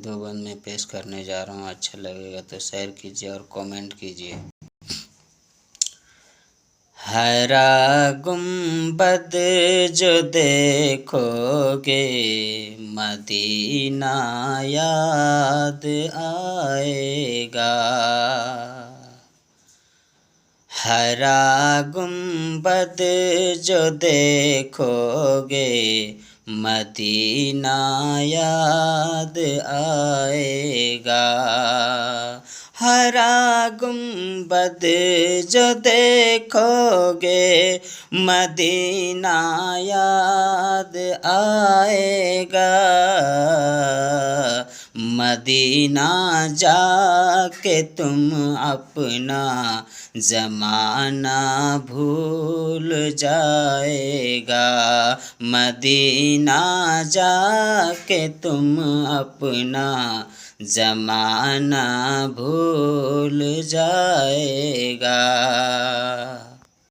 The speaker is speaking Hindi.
दो बंद में पेश करने जा रहा हूँ। अच्छा लगेगा तो शेयर कीजिए और कमेंट कीजिए। हरा गुंबद जो देखोगे मदीना याद आएगा। हरा गुंबद जो देखोगे मदीना याद आएगा। हरा गुंबद जो देखोगे मदीना याद आएगा। मदीना जाके तुम अपना ज़माना भूल जाएगा। मदीना जाके तुम अपना ज़माना भूल जाएगा।